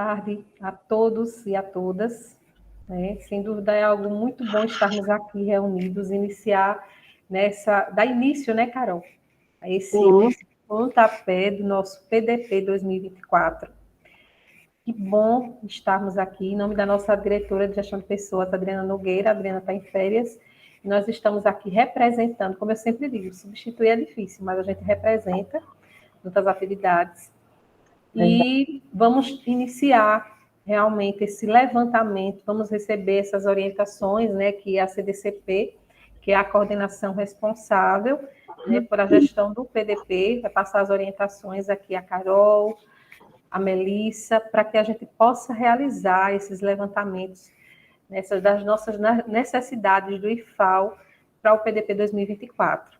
Tarde a todos e a todas. Né? Sem dúvida é algo muito bom estarmos aqui reunidos, dar início, né, Carol? A esse pontapé do nosso PDP 2024. Que bom estarmos aqui, em nome da nossa diretora de gestão de pessoas, Adriana Nogueira. A Adriana está em férias, e nós estamos aqui representando, como eu sempre digo, substituir é difícil, mas a gente representa outras atividades. E vamos iniciar realmente esse levantamento, vamos receber essas orientações, né, que a CDCP, que é a coordenação responsável, né, por a gestão do PDP, vai passar as orientações aqui a Carol, a Melissa, para que a gente possa realizar esses levantamentos das nossas necessidades do IFAL para o PDP 2024.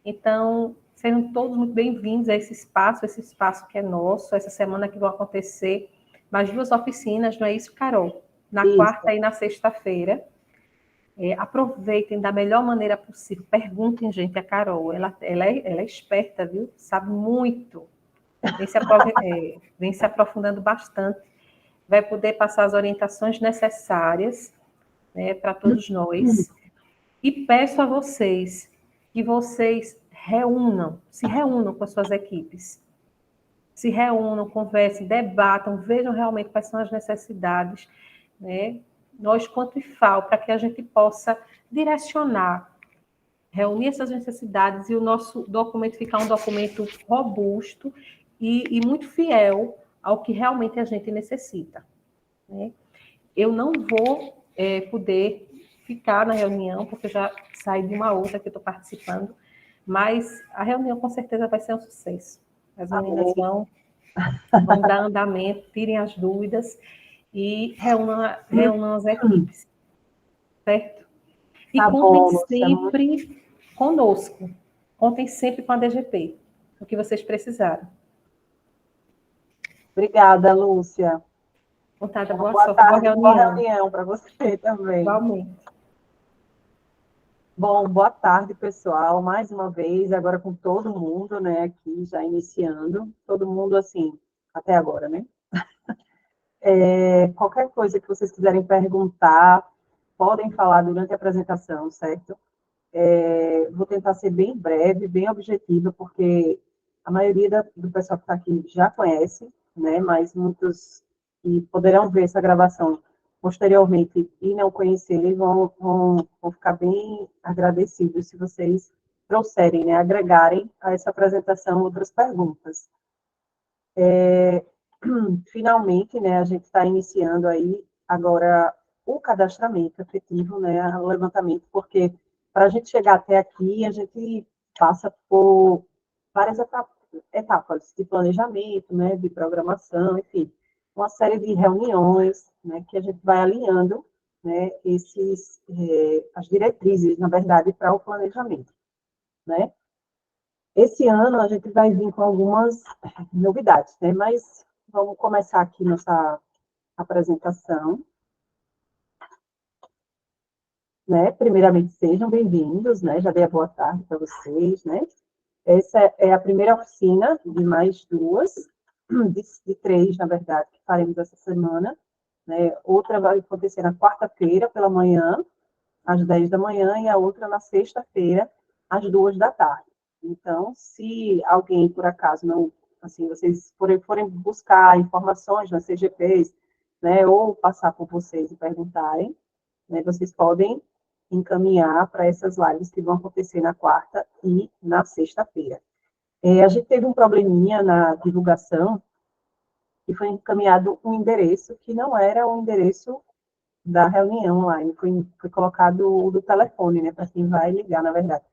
Então, sejam todos muito bem-vindos a esse espaço que é nosso. Essa semana que vão acontecer mais 2 oficinas, não é isso, Carol? Na quarta e na sexta-feira. Aproveitem da melhor maneira possível. Perguntem, gente, a Carol. Ela é esperta, viu? Sabe muito. Vem se aprofundando bastante. Vai poder passar as orientações necessárias, né, para todos nós. E peço a vocês que vocês se reúnam com as suas equipes. Se reúnam, conversem, debatam, vejam realmente quais são as necessidades, né? Nós, quanto IFAL, para que a gente possa direcionar, reunir essas necessidades e o nosso documento ficar um documento robusto e muito fiel ao que realmente a gente necessita, né? Eu não vou poder ficar na reunião, porque eu já saí de uma outra que eu estou participando, mas a reunião com certeza vai ser um sucesso. As meninas vão dar andamento, tirem as dúvidas e reúnam as equipes, certo? E contem sempre conosco, contem sempre com a DGP, o que vocês precisarem. Obrigada, Lúcia. Vontade, boa sorte, boa reunião para você também. Igualmente. Bom, boa tarde, pessoal. Mais uma vez, agora com todo mundo, né, aqui já iniciando. Todo mundo, assim, até agora, né? Qualquer coisa que vocês quiserem perguntar, podem falar durante a apresentação, certo? Vou tentar ser bem breve, bem objetiva, porque a maioria do pessoal que está aqui já conhece, né, mas muitos que poderão ver essa gravação posteriormente e não conhecerem vão ficar bem agradecidos se vocês trouxerem, né, agregarem a essa apresentação outras perguntas. Finalmente, né, a gente está iniciando aí agora o cadastramento efetivo, né, o levantamento, porque para a gente chegar até aqui, a gente passa por várias etapas de planejamento, né, de programação, enfim, uma série de reuniões, né, que a gente vai alinhando, né, as diretrizes, na verdade, para o planejamento, né. Esse ano a gente vai vir com algumas novidades, né, mas vamos começar aqui nossa apresentação. Né? Primeiramente, sejam bem-vindos, né? Já dei a boa tarde para vocês, né? Essa é a primeira oficina de mais 2, de 3, na verdade, que faremos essa semana, né? Outra vai acontecer na quarta-feira, pela manhã, às 10 da manhã, e a outra na sexta-feira, às 2 da tarde. Então, se alguém, por acaso, não, assim, vocês forem buscar informações nas CGPs, né, ou passar por vocês e perguntarem, né, vocês podem encaminhar para essas lives que vão acontecer na quarta e na sexta-feira. A gente teve um probleminha na divulgação, e foi encaminhado um endereço que não era o endereço da reunião online, foi colocado o do telefone, né, para quem vai ligar, na verdade.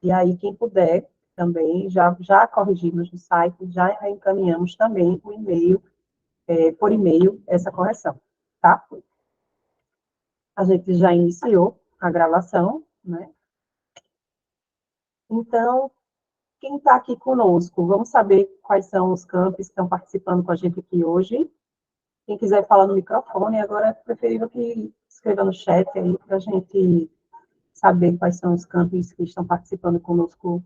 E aí, quem puder, também, já corrigimos no site, já encaminhamos também o e-mail, por e-mail, essa correção, tá? A gente já iniciou a gravação, né? Então, quem está aqui conosco, vamos saber quais são os campos que estão participando com a gente aqui hoje. Quem quiser falar no microfone, agora é preferível que escreva no chat aí, para a gente saber quais são os campos que estão participando conosco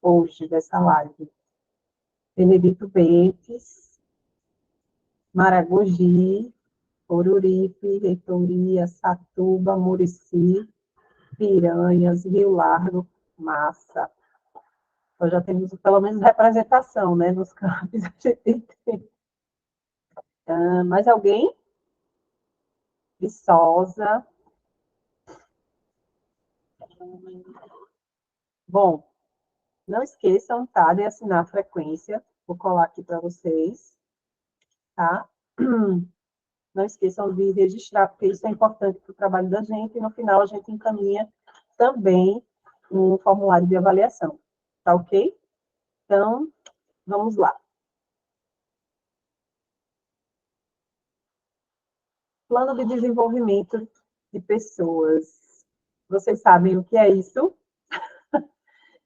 hoje dessa live. Benedito Bentes, Maragogi, Oruripe, Reitoria, Satuba, Murici, Piranhas, Rio Largo, Massa. Nós já temos pelo menos representação, né, nos campos. Mais alguém? Viçosa. Bom, não esqueçam, tá, de assinar a frequência. Vou colar aqui para vocês, tá? Não esqueçam de registrar, porque isso é importante para o trabalho da gente, e no final a gente encaminha também um formulário de avaliação, tá ok? Então, vamos lá. Plano de desenvolvimento de pessoas. Vocês sabem o que é isso?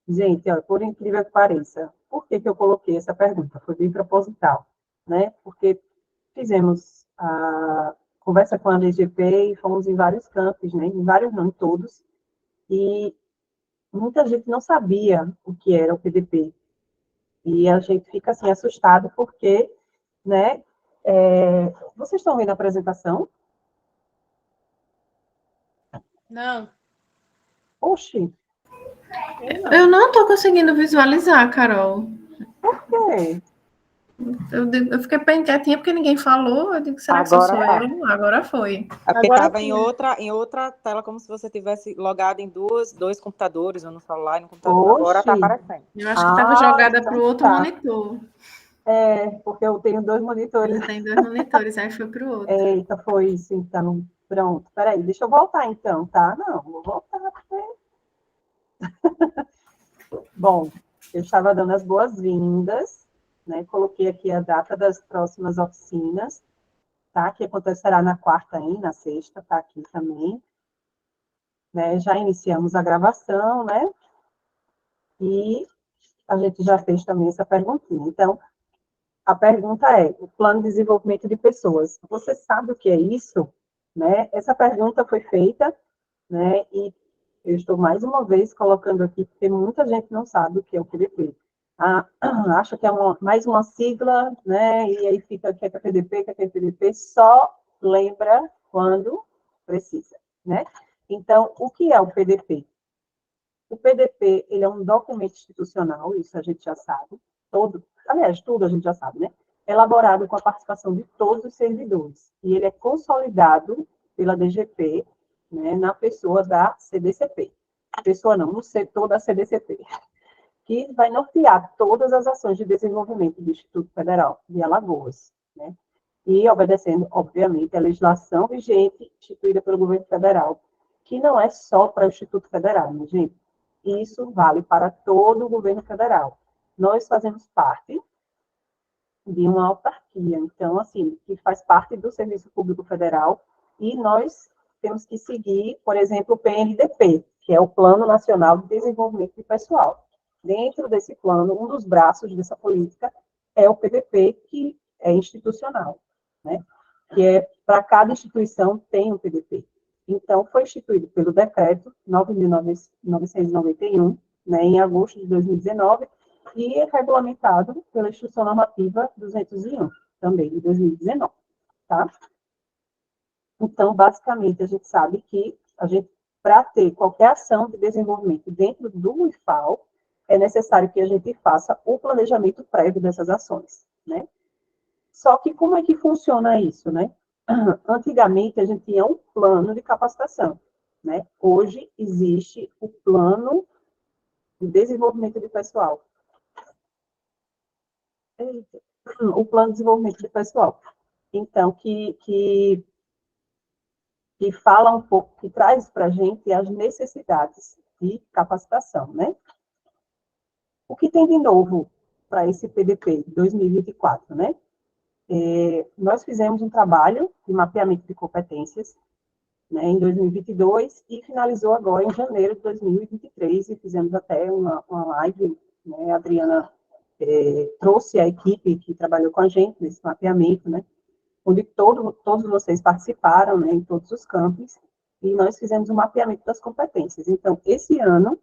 Gente, ó, por incrível que pareça, por que eu coloquei essa pergunta? Foi bem proposital, né? Porque fizemos a conversa com a DGP e fomos em vários campos, né? Em vários, não, em todos, e muita gente não sabia o que era o PDP. E a gente fica, assim, assustado porque, né? Vocês estão vendo a apresentação? Não. Oxi! Eu não estou conseguindo visualizar, Carol. Por quê? Eu fiquei bem quietinha porque ninguém falou. Eu digo, será que só sou eu? Agora foi. É porque Agora estava em outra tela, como se você tivesse logado em dois computadores, ou no celular e no computador. Oxi. Agora está aparecendo. Eu acho que estava jogada então para o outro monitor. Porque eu tenho 2 monitores. Ele tem 2 monitores, aí foi para o outro. Eita, foi isso, então. Pronto, peraí, deixa eu voltar então, tá? Não, vou voltar. Bom, eu estava dando as boas-vindas, né? Coloquei aqui a data das próximas oficinas, tá? Que acontecerá na quarta e na sexta, tá aqui também. Né? Já iniciamos a gravação, né? E a gente já fez também essa perguntinha. Então, a pergunta é: o plano de desenvolvimento de pessoas. Você sabe o que é isso? Né? Essa pergunta foi feita, né? E eu estou mais uma vez colocando aqui, porque muita gente não sabe o que é o PDP. Acha que é mais uma sigla, né? E aí fica que é PDP, que é PDP, só lembra quando precisa, né? Então, o que é o PDP? O PDP, ele é um documento institucional, isso a gente já sabe, aliás, tudo a gente já sabe, né? Elaborado com a participação de todos os servidores. E ele é consolidado pela DGP, né, na pessoa da CDCP. Pessoa não, no setor da CDCP, que vai nortear todas as ações de desenvolvimento do Instituto Federal de Alagoas, né? E obedecendo, obviamente, a legislação vigente instituída pelo governo federal, que não é só para o Instituto Federal, né, gente? Isso vale para todo o governo federal. Nós fazemos parte de uma autarquia, então, assim, que faz parte do Serviço Público Federal, e nós temos que seguir, por exemplo, o PNDP, que é o Plano Nacional de Desenvolvimento de Pessoal. Dentro desse plano, um dos braços dessa política é o PDP, que é institucional, né? Que é, para cada instituição tem um PDP. Então, foi instituído pelo decreto 9.991, né, em agosto de 2019, e é regulamentado pela Instrução Normativa 201, também, de 2019, tá? Então, basicamente, a gente sabe que para ter qualquer ação de desenvolvimento dentro do IFAL, é necessário que a gente faça o planejamento prévio dessas ações, né? Só que como é que funciona isso, né? Antigamente, a gente tinha um plano de capacitação, né? Hoje, existe o plano de desenvolvimento de pessoal. O plano de desenvolvimento de pessoal. Então, que fala um pouco, que traz para a gente as necessidades de capacitação, né? O que tem de novo para esse PDP 2024, né? Nós fizemos um trabalho de mapeamento de competências, né, em 2022 e finalizou agora em janeiro de 2023 e fizemos até uma live, né? A Adriana trouxe a equipe que trabalhou com a gente nesse mapeamento, né? Onde todos vocês participaram, né, em todos os campos, e nós fizemos um mapeamento das competências. Então, esse ano,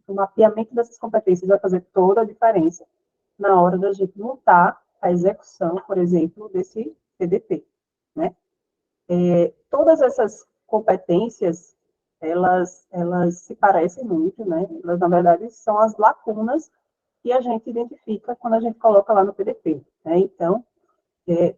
o mapeamento dessas competências vai fazer toda a diferença na hora da gente montar a execução, por exemplo, desse PDP, né? Todas essas competências, elas se parecem muito, né? Elas, na verdade, são as lacunas que a gente identifica quando a gente coloca lá no PDP, né? Então,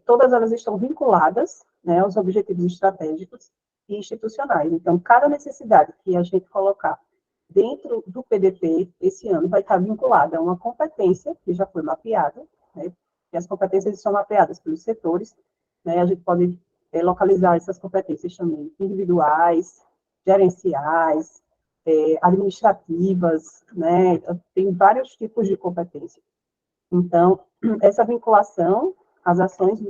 todas elas estão vinculadas, né, aos objetivos estratégicos e institucionais. Então, cada necessidade que a gente colocar dentro do PDP esse ano vai estar vinculada a uma competência que já foi mapeada, né? E as competências são mapeadas pelos setores, né? A gente pode localizar essas competências também individuais, gerenciais, administrativas, né? Tem vários tipos de competência. Então, essa vinculação, as ações,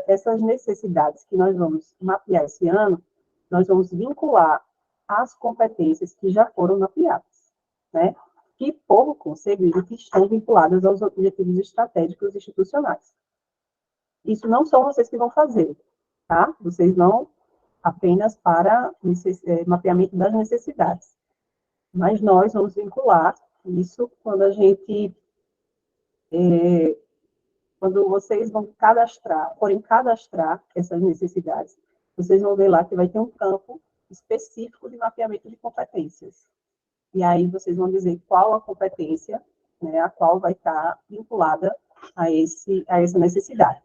essas necessidades que nós vamos mapear esse ano, nós vamos vincular às competências que já foram mapeadas, né? Que, por conseguinte, estão vinculadas aos objetivos estratégicos institucionais. Isso não são vocês que vão fazer, tá? Vocês vão apenas para mapeamento das necessidades. Mas nós vamos vincular isso quando a gente quando vocês vão forem cadastrar essas necessidades, vocês vão ver lá que vai ter um campo específico de mapeamento de competências. E aí vocês vão dizer qual a competência, né, a qual vai estar vinculada a essa necessidade.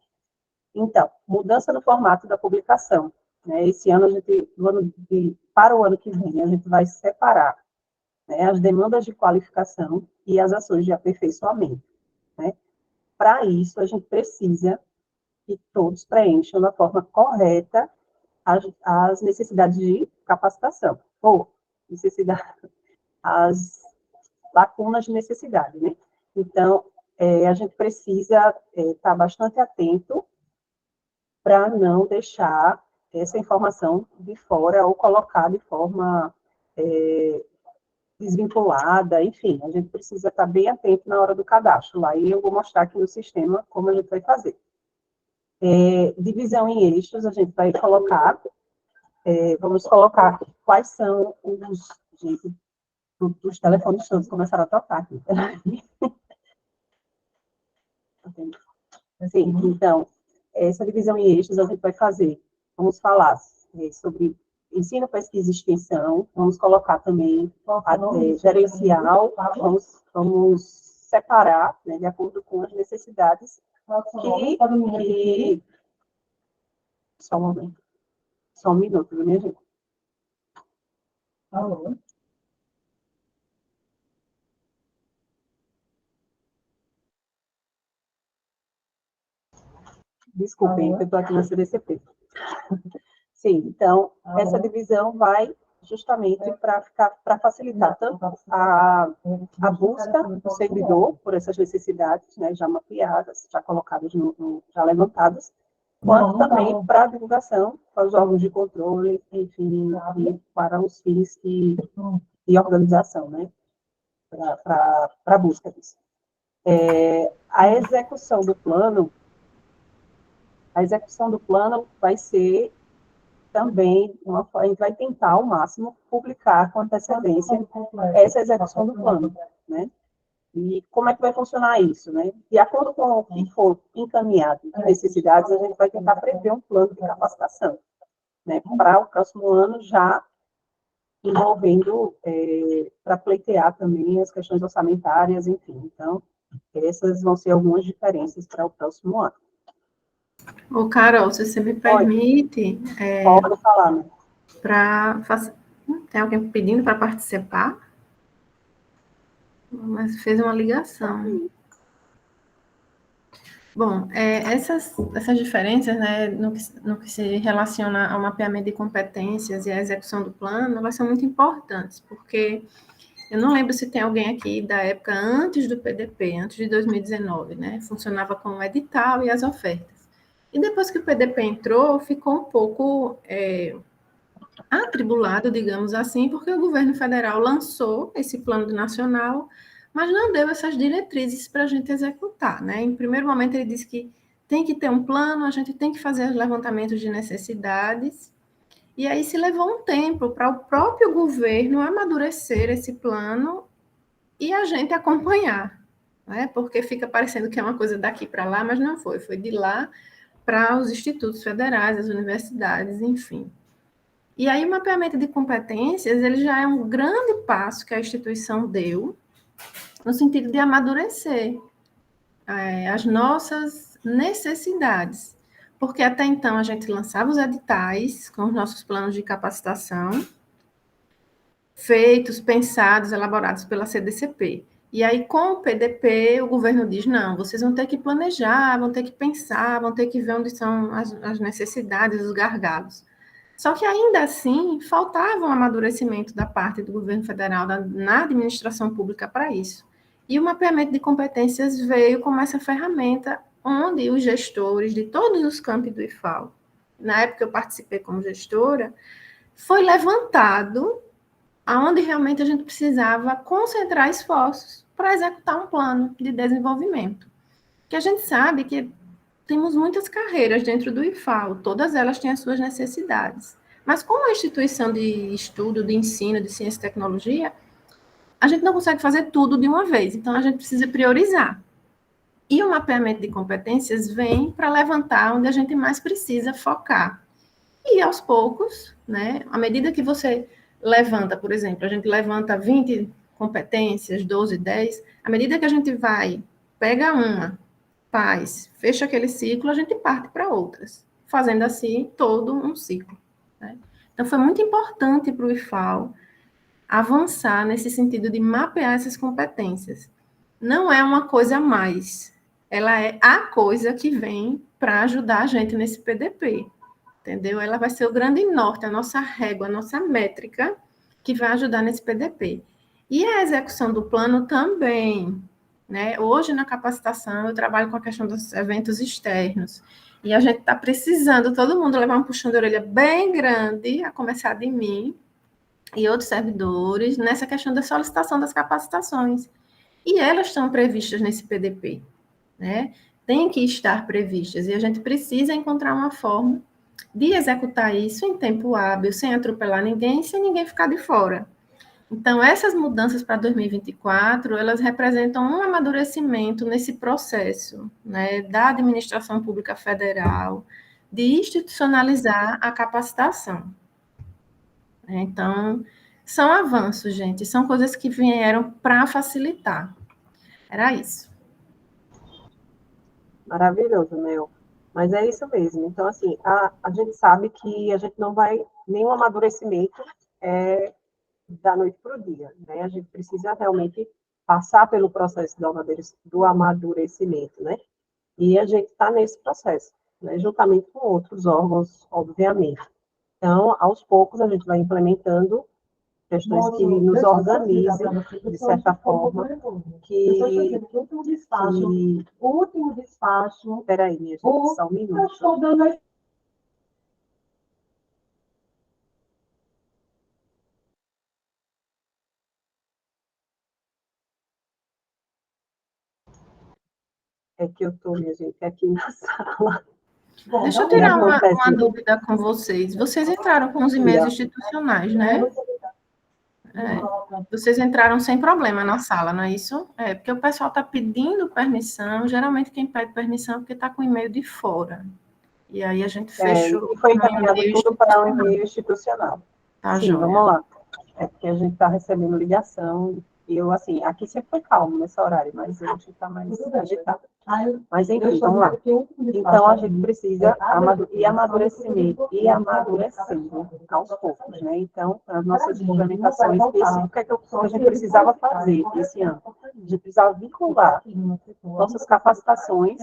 Então, mudança no formato da publicação. Né, esse ano, para o ano que vem, a gente vai separar, né, as demandas de qualificação e as ações de aperfeiçoamento. Né? Para isso, a gente precisa que todos preencham da forma correta as necessidades de capacitação, ou as lacunas de necessidade, né? Então, a gente precisa estar bastante atento para não deixar essa informação de fora ou colocar de forma desvinculada, enfim, a gente precisa estar bem atento na hora do cadastro lá, e eu vou mostrar aqui no sistema como a gente vai fazer. Divisão em eixos, a gente vai colocar, vamos colocar quais são gente, os telefones todos começaram a tocar aqui. Sim, então, essa divisão em eixos a gente vai fazer, vamos falar sobre ensino, pesquisa e extensão, vamos colocar também gerencial, vamos separar, né, de acordo com as necessidades que... Só um momento. Só um minuto, minha gente. Desculpem, eu estou aqui na CDCP. Sim, então, essa divisão vai justamente para facilitar tanto a busca do servidor por essas necessidades, né, já mapeadas, já colocadas, já levantadas, quanto também para a divulgação para os órgãos de controle, enfim, e para os fins de organização, né, para a busca disso. A execução do plano vai ser também, a gente vai tentar ao máximo publicar com antecedência essa execução do plano, né? E como é que vai funcionar isso, né? De acordo com o que for encaminhado de necessidades, a gente vai tentar prever um plano de capacitação, né? Para o próximo ano já envolvendo, para pleitear também as questões orçamentárias, enfim. Então, essas vão ser algumas diferenças para o próximo ano. Ô, Carol, se você me permite... Pode falar, né? Tem alguém pedindo para participar? Mas fez uma ligação. Bom, essas diferenças, né, no que se relaciona ao mapeamento de competências e à execução do plano, elas são muito importantes, porque eu não lembro se tem alguém aqui da época antes do PDP, antes de 2019, né? Funcionava com o edital e as ofertas. E depois que o PDP entrou, ficou um pouco atribulado, digamos assim, porque o governo federal lançou esse plano nacional, mas não deu essas diretrizes para a gente executar, né? Em primeiro momento, ele disse que tem que ter um plano, a gente tem que fazer os levantamentos de necessidades, e aí se levou um tempo para o próprio governo amadurecer esse plano e a gente acompanhar, né? Porque fica parecendo que é uma coisa daqui para lá, mas não foi de lá para os institutos federais, as universidades, enfim. E aí, o mapeamento de competências, ele já é um grande passo que a instituição deu, no sentido de amadurecer as nossas necessidades. Porque até então a gente lançava os editais com os nossos planos de capacitação, feitos, pensados, elaborados pela CDCP. E aí, com o PDP, o governo diz, não, vocês vão ter que planejar, vão ter que pensar, vão ter que ver onde são as necessidades, os gargalos. Só que, ainda assim, faltava um amadurecimento da parte do governo federal, na administração pública para isso. E o mapeamento de competências veio como essa ferramenta onde os gestores de todos os campos do IFAL, na época eu participei como gestora, foi levantado aonde realmente a gente precisava concentrar esforços para executar um plano de desenvolvimento. Que a gente sabe que temos muitas carreiras dentro do IFAL, todas elas têm as suas necessidades. Mas como uma instituição de estudo, de ensino, de ciência e tecnologia, a gente não consegue fazer tudo de uma vez, então a gente precisa priorizar. E o mapeamento de competências vem para levantar onde a gente mais precisa focar. E aos poucos, né, à medida que você levanta, por exemplo, a gente levanta 20 competências, 12, 10, à medida que a gente vai, pega uma, faz, fecha aquele ciclo, a gente parte para outras, fazendo assim todo um ciclo. Né? Então, foi muito importante para o IFAL avançar nesse sentido de mapear essas competências. Não é uma coisa a mais, ela é a coisa que vem para ajudar a gente nesse PDP, entendeu? Ela vai ser o grande norte, a nossa régua, a nossa métrica, que vai ajudar nesse PDP. E a execução do plano também, né? Hoje, na capacitação, eu trabalho com a questão dos eventos externos, e a gente está precisando, todo mundo levar um puxão de orelha bem grande, a começar de mim, e outros servidores, nessa questão da solicitação das capacitações. E elas estão previstas nesse PDP, né? Tem que estar previstas, e a gente precisa encontrar uma forma de executar isso em tempo hábil, sem atropelar ninguém, sem ninguém ficar de fora. Então, essas mudanças para 2024, elas representam um amadurecimento nesse processo, né, da administração pública federal, de institucionalizar a capacitação. Então, são avanços, gente, são coisas que vieram para facilitar. Era isso. Maravilhoso, Mel. Mas é isso mesmo. Então, assim, a gente sabe que a gente não vai, nenhum amadurecimento da noite para o dia, né? A gente precisa realmente passar pelo processo do amadurecimento, né? E a gente está nesse processo, né? Juntamente com outros órgãos, obviamente. Então, aos poucos, a gente vai implementando questões que nos organizem, de certa forma, o último despacho... Espera aí, minha gente, só um minuto. É que eu estou, minha gente, aqui na sala. Deixa eu tirar uma dúvida com vocês. Vocês entraram com os e-mails institucionais, né? Vocês entraram sem problema na sala, não é isso? Porque o pessoal está pedindo permissão. Geralmente quem pede permissão é porque está com o e-mail de fora. E aí a gente fechou. E foi encaminhado tudo para um e-mail institucional. Tá, sim, joia. Vamos lá. É porque a gente está recebendo ligação. Eu, assim, aqui sempre foi calmo nesse horário, mas hoje está mais agitado. Mas, enfim, vamos lá. Então, a gente precisa ir amadurecimento e amadurecendo aos poucos, né? Então, as nossas movimentações específicas, que a gente precisava fazer esse ano. A gente precisava vincular nossas capacitações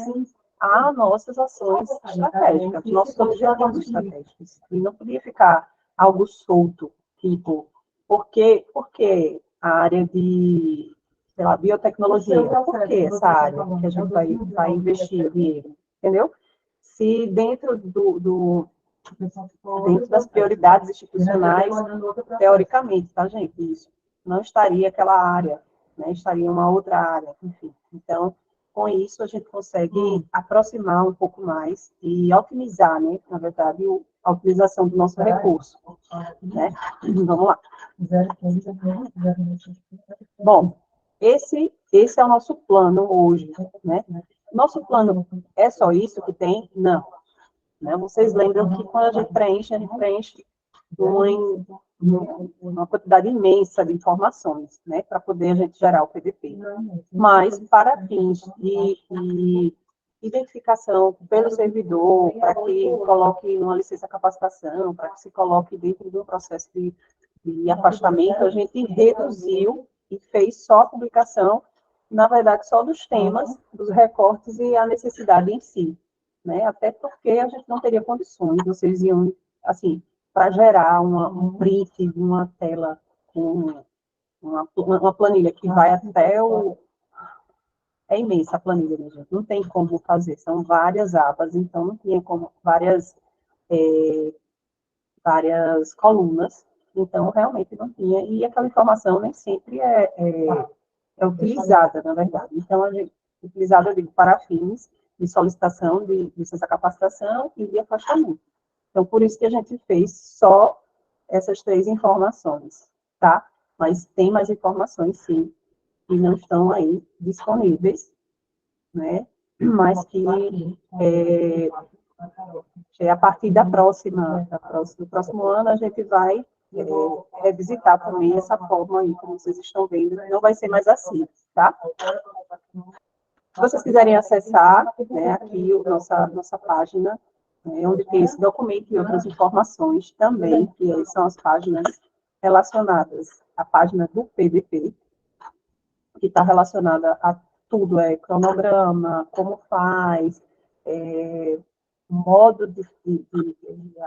a nossas ações estratégicas, nossos objetivos estratégicos. E não podia ficar algo solto, tipo, por que a área de, sei lá, biotecnologia? Por que essa área que a gente vai investir dinheiro? Entendeu? Se dentro dentro das prioridades institucionais, teoricamente, tá, gente? Isso não estaria aquela área, né? Estaria uma outra área, enfim. Então, com isso, a gente consegue aproximar um pouco mais e otimizar, né? Na verdade, a utilização do nosso recurso. Né? Vamos lá. Bom, esse é o nosso plano hoje, né? Nosso plano é só isso que tem? Não. né? Vocês lembram que quando a gente preenche uma quantidade imensa de informações, né, para poder a gente gerar o PDP. Mas, para fins de identificação pelo servidor, para que coloque uma licença capacitação, para que se coloque dentro do processo de afastamento, a gente reduziu e fez só a publicação, na verdade, só dos temas, dos recortes e a necessidade em si, né? Até porque a gente não teria condições, vocês iam, assim, para gerar um print de uma tela com uma planilha que vai até o... É imensa a planilha, né, gente? Não tem como fazer, são várias abas, então não tinha como várias colunas, então realmente não tinha, e aquela informação nem sempre é utilizada, na verdade. Então, a gente utilizada, eu digo, para fins de solicitação de licença capacitação e de afastamento. Então, por isso que a gente fez só essas 3 informações, tá? Mas tem mais informações, sim, que não estão aí disponíveis, né? Mas que a partir do próximo ano, a gente vai revisitar também essa forma aí, como vocês estão vendo, não vai ser mais assim, tá? Se vocês quiserem acessar, né, aqui nossa página, né, onde tem esse documento e outras informações também, que são as páginas relacionadas à página do PDP, que está relacionada a tudo, cronograma, como faz, modo de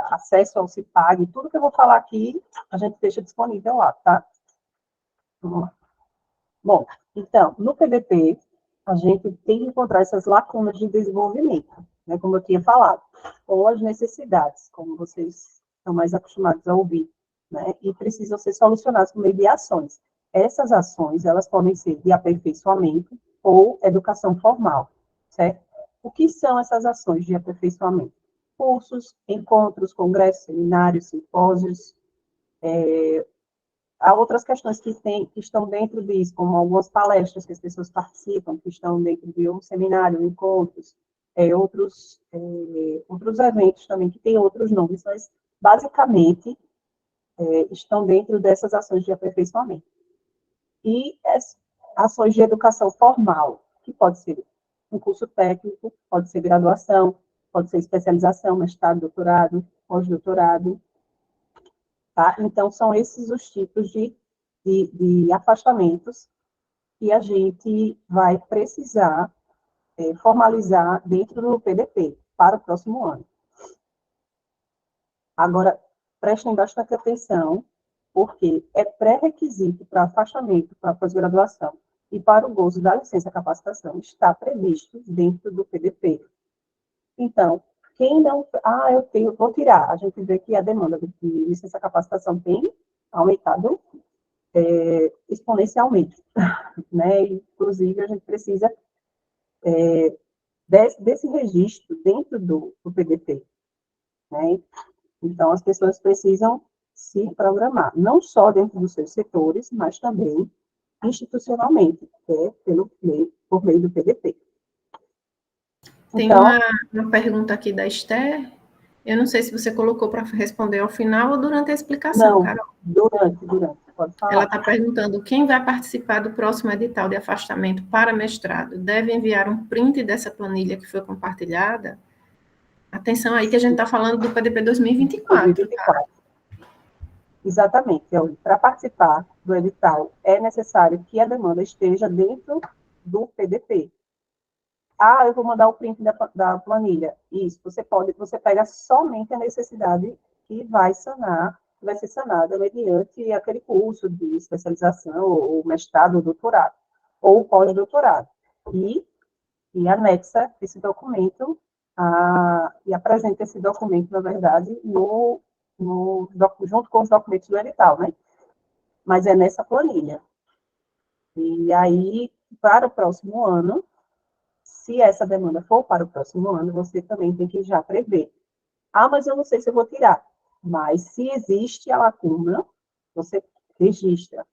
acesso ao CIPAG, tudo que eu vou falar aqui, a gente deixa disponível lá, tá? Vamos lá. Bom, então, no PDP, a gente tem que encontrar essas lacunas de desenvolvimento, né, como eu tinha falado, ou as necessidades, como vocês estão mais acostumados a ouvir, né, e precisam ser solucionadas por meio de ações. Essas ações, elas podem ser de aperfeiçoamento ou educação formal, certo? O que são essas ações de aperfeiçoamento? Cursos, encontros, congressos, seminários, simpósios. Há outras questões que estão dentro disso, como algumas palestras que as pessoas participam, que estão dentro de um seminário, encontros, outros eventos também, que têm outros nomes, mas, basicamente, estão dentro dessas ações de aperfeiçoamento. E as ações de educação formal, que pode ser um curso técnico, pode ser graduação, pode ser especialização, mestrado, doutorado, pós-doutorado, tá? Então, são esses os tipos de afastamentos que a gente vai precisar formalizar dentro do PDP para o próximo ano. Agora, prestem bastante atenção, porque é pré-requisito para afastamento, para pós-graduação e para o gozo da licença capacitação, está previsto dentro do PDP. Então, quem não... vou tirar. A gente vê que a demanda de licença capacitação tem aumentado exponencialmente, né? Inclusive, a gente precisa desse registro dentro do PDP, né? Então, as pessoas precisam se programar, não só dentro dos seus setores, mas também institucionalmente, por meio do PDP. Tem então, uma pergunta aqui da Esther. Eu não sei se você colocou para responder ao final ou durante a explicação, não, Carol. Durante, pode falar. Ela está perguntando, quem vai participar do próximo edital de afastamento para mestrado deve enviar um print dessa planilha que foi compartilhada? Atenção aí que a gente está falando do PDP 2024. 2024. Tá? Exatamente. Para participar do edital, é necessário que a demanda esteja dentro do PDP. Eu vou mandar o print da planilha. Isso, você pega somente a necessidade que vai ser sanada mediante aquele curso de especialização, ou mestrado, ou doutorado, ou pós-doutorado. E anexa esse documento, e apresenta esse documento, na verdade, junto com os documentos do edital, né? Mas é nessa planilha. E aí, para o próximo ano, se essa demanda for para o próximo ano, você também tem que já prever. Mas eu não sei se eu vou tirar. Mas se existe a lacuna, você registra,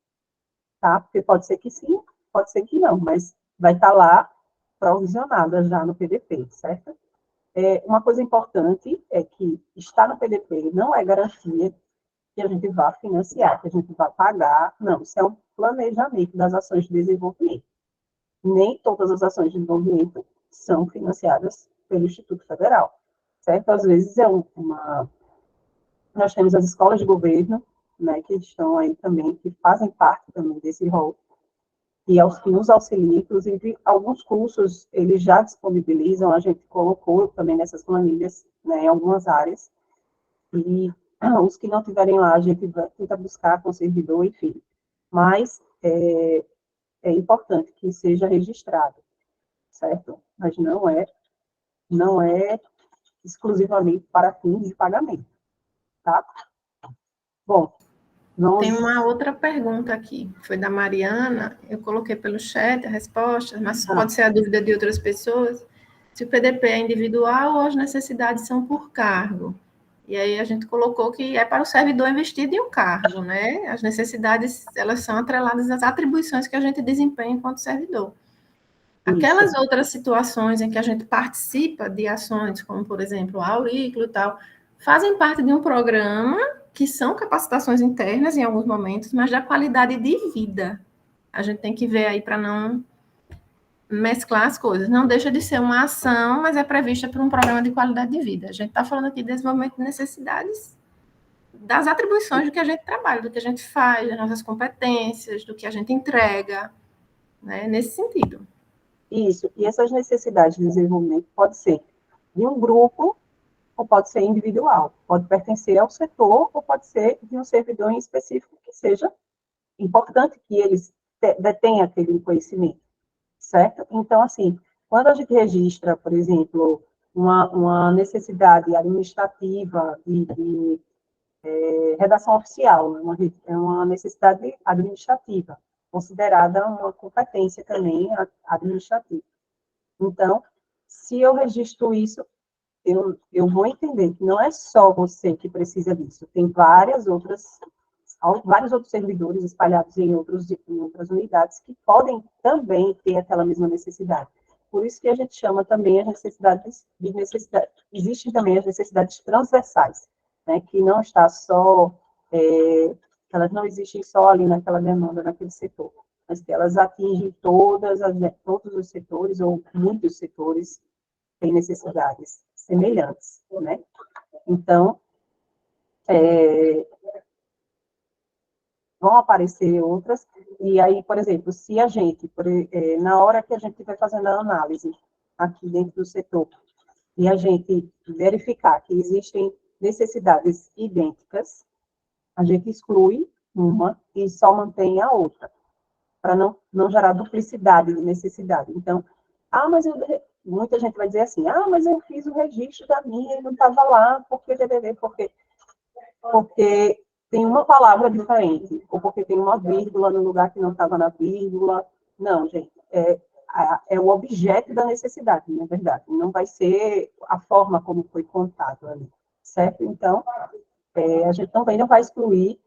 tá? Porque pode ser que sim, pode ser que não, mas vai estar lá provisionada já no PDP, certo? Uma coisa importante é que estar no PDP não é garantia que a gente vá financiar, que a gente vá pagar. Não, isso é um planejamento das ações de desenvolvimento. Nem todas as ações de desenvolvimento são financiadas pelo Instituto Federal, certo? Às vezes nós temos as escolas de governo, né, que estão aí também, que fazem parte também desse rol, que nos auxilia, inclusive, alguns cursos eles já disponibilizam, a gente colocou também nessas planilhas, né, em algumas áreas, e os que não tiverem lá, a gente tenta buscar com o servidor, enfim. Mas é importante que seja registrado, certo? Mas não é exclusivamente para fins de pagamento, tá? Bom, Tem uma outra pergunta aqui, foi da Mariana, eu coloquei pelo chat a resposta, mas pode ser a dúvida de outras pessoas, se o PDP é individual ou as necessidades são por cargo. E aí a gente colocou que é para o servidor investido em um cargo, né? As necessidades, elas são atreladas às atribuições que a gente desempenha enquanto servidor. Aquelas outras situações em que a gente participa de ações, como, por exemplo, a aurículo e tal, fazem parte de um programa que são capacitações internas em alguns momentos, mas da qualidade de vida. A gente tem que ver aí para não mesclar as coisas. Não deixa de ser uma ação, mas é prevista por um programa de qualidade de vida. A gente está falando aqui de desenvolvimento de necessidades das atribuições do que a gente trabalha, do que a gente faz, das nossas competências, do que a gente entrega, né? Nesse sentido. Isso, e essas necessidades de desenvolvimento pode ser de um grupo ou pode ser individual, pode pertencer ao setor ou pode ser de um servidor em específico que seja importante que eles detenham aquele conhecimento, certo? Então, assim, quando a gente registra, por exemplo, uma necessidade administrativa de redação oficial, é uma necessidade administrativa, considerada uma competência também administrativa. Então, se eu registro isso, eu vou entender que não é só você que precisa disso, tem vários outros servidores espalhados em outras unidades que podem também ter aquela mesma necessidade. Por isso que a gente chama também as necessidades existem também as necessidades transversais, né, que não está só, elas não existem só ali naquela demanda, naquele setor, mas que elas atingem todos os setores, ou muitos setores têm necessidades semelhantes, né? Então, vão aparecer outras, e aí, por exemplo, se a gente, na hora que a gente estiver fazendo a análise aqui dentro do setor, e a gente verificar que existem necessidades idênticas, a gente exclui uma e só mantém a outra, para não gerar duplicidade de necessidade. Então, muita gente vai dizer assim, mas eu fiz o registro da minha e não estava lá, porque tem uma palavra diferente, ou porque tem uma vírgula no lugar que não estava na vírgula. Não, gente, é o objeto da necessidade, na verdade, não vai ser a forma como foi contado ali, certo? Então, a gente também não vai excluir,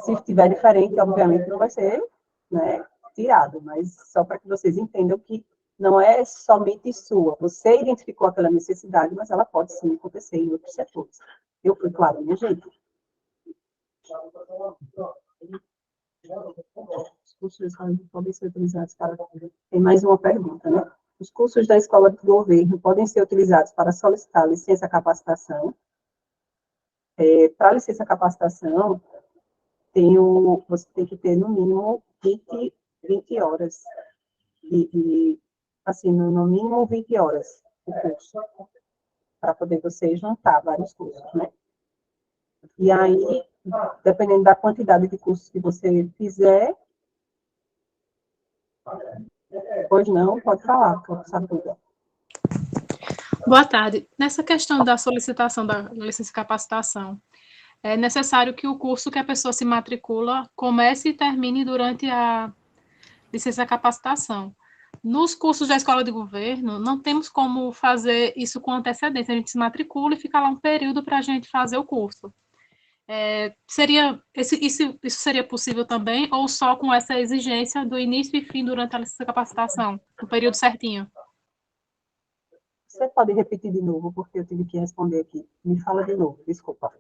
se estiver diferente, obviamente não vai ser, né, tirado, mas só para que vocês entendam que não é somente sua, você identificou aquela necessidade, mas ela pode sim acontecer em outros setores. Eu fui claro, minha gente? Os cursos podem ser utilizados para... Tem mais uma pergunta, né? Os cursos da escola de governo podem ser utilizados para solicitar licença capacitação. Para licença capacitação, você tem que ter no mínimo 20 horas. Assim, no mínimo 20 horas o curso, para poder você juntar vários cursos, né? E aí, dependendo da quantidade de cursos que você fizer, pois não, pode falar, professora Duda. Boa tarde. Nessa questão da solicitação da licença de capacitação, é necessário que o curso que a pessoa se matricula comece e termine durante a licença de capacitação. Nos cursos da escola de governo, não temos como fazer isso com antecedência. A gente se matricula e fica lá um período para a gente fazer o curso. Isso seria possível também, ou só com essa exigência do início e fim durante a licença de capacitação, no período certinho? Você pode repetir de novo, porque eu tive que responder aqui. Me fala de novo, desculpa.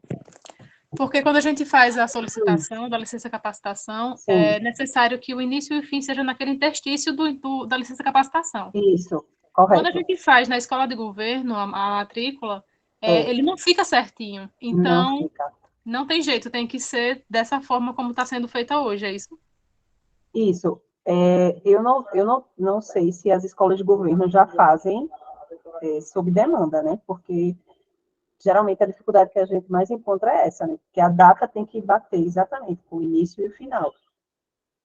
Porque quando a gente faz a solicitação da licença capacitação, Sim. é necessário que o início e o fim seja naquele interstício da licença capacitação. Isso, Quando a correto. gente faz na escola de governo a matrícula, É. ele não fica certinho. Não Então, fica. não tem jeito, tem que ser dessa forma como está sendo feita hoje, é isso? Isso. Eu não sei se as escolas de governo já fazem sob demanda, né? Porque geralmente a dificuldade que a gente mais encontra é essa, né? Que a data tem que bater exatamente com o início e o final.